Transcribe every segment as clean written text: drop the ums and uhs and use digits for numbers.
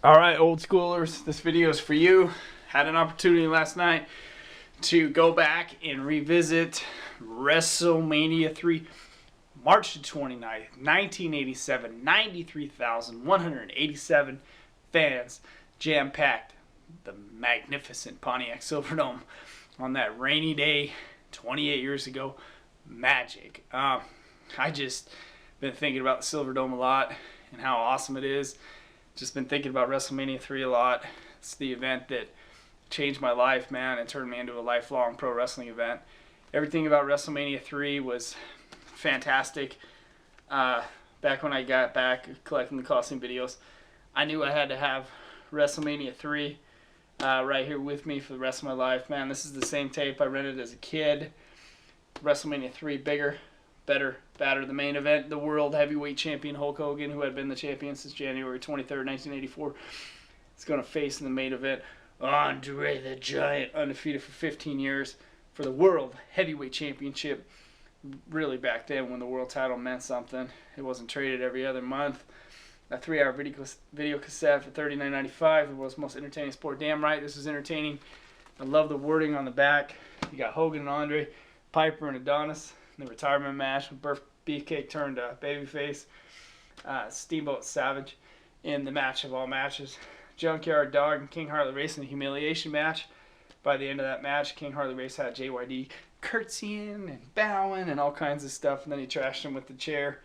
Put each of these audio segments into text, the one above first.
Alright, old schoolers, this video is for you. Had an opportunity last night to go back and revisit Wrestlemania 3, March the 29th, 1987. 93,187 fans jam-packed the magnificent Pontiac Silverdome on that rainy day 28 years ago. Magic. I just been thinking about the Silverdome a lot and how awesome it is. Just been thinking about Wrestlemania 3 a lot. It's the event that changed my life, man, and turned me into a lifelong pro wrestling event. Everything about Wrestlemania 3 was fantastic. Back when I got back collecting the costume videos, I knew I had to have Wrestlemania 3 right here with me for the rest of my life. Man, this is the same tape I rented as a kid. Wrestlemania 3, bigger, better, badder. The main event, the World Heavyweight Champion Hulk Hogan, who had been the champion since January 23rd, 1984, is going to face in the main event Andre the Giant, undefeated for 15 years for the World Heavyweight Championship. Really back then when the world title meant something. It wasn't traded every other month. A 3-hour video cassette for $39.95. The world's most entertaining sport. Damn right, this is entertaining. I love the wording on the back. You got Hogan and Andre, Piper and Adonis. The retirement match with Beefcake turned babyface. Steamboat Savage in the match of all matches. Junkyard Dog and King Harley Race in the humiliation match. By the end of that match, King Harley Race had JYD curtsying and bowing and all kinds of stuff, and then he trashed him with the chair.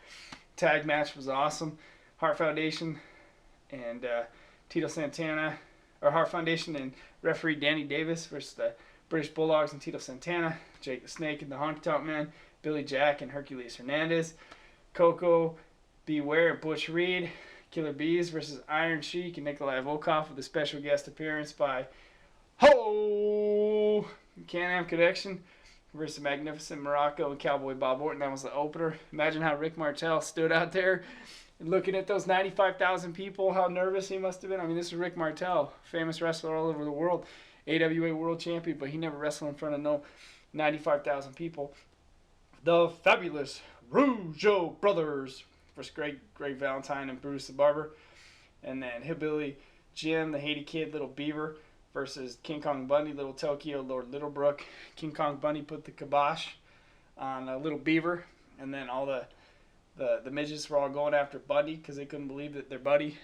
Tag match was awesome. Heart Foundation and Tito Santana, or Heart Foundation and referee Danny Davis versus the British Bulldogs and Tito Santana. Jake the Snake and the Honky Tonk Man. Billy Jack and Hercules Hernandez. Coco Beware and Butch Reed. Killer Bees versus Iron Sheik and Nikolai Volkov with a special guest appearance by Can-Am Connection versus Magnificent Morocco and Cowboy Bob Orton. That was the opener. Imagine how Rick Martel stood out there looking at those 95,000 people, how nervous he must have been. I mean, this is Rick Martel, famous wrestler all over the world, AWA World Champion, but he never wrestled in front of no 95,000 people. The Fabulous Rougeau Brothers versus Greg Valentine and Bruce the Barber. And then Hillbilly Jim, the Haiti Kid, Little Beaver versus King Kong Bundy, Little Tokyo, Lord Littlebrook. King Kong Bundy put the kibosh on Little Beaver. And then all the midgets were all going after Bundy because they couldn't believe that their buddy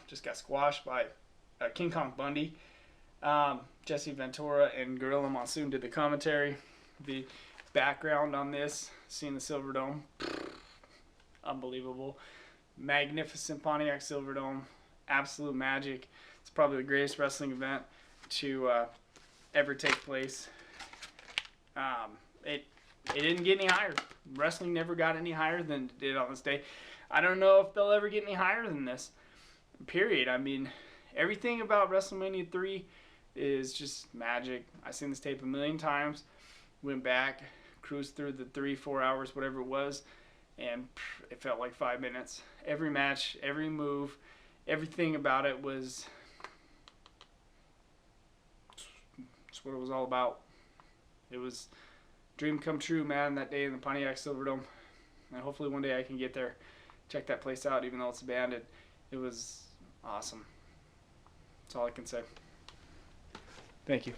just got squashed by King Kong Bundy. Jesse Ventura and Gorilla Monsoon did the commentary. The background on this, seeing the Silverdome, unbelievable. Magnificent Pontiac Silverdome, absolute magic. It's probably the greatest wrestling event to ever take place. It didn't get any higher. Wrestling never got any higher than it did on this day. I don't know if they'll ever get any higher than this. Period. I mean, everything about WrestleMania 3 is just magic. I've seen this tape a million times. Went back, cruised through the 3-4 hours, whatever it was, and it felt like 5 minutes. Every match, every move, everything about it was just what it was all about. It was dream come true, man, that day in the Pontiac Silverdome. And hopefully one day I can get there, check that place out, even though it's abandoned. It was awesome. That's all I can say. Thank you.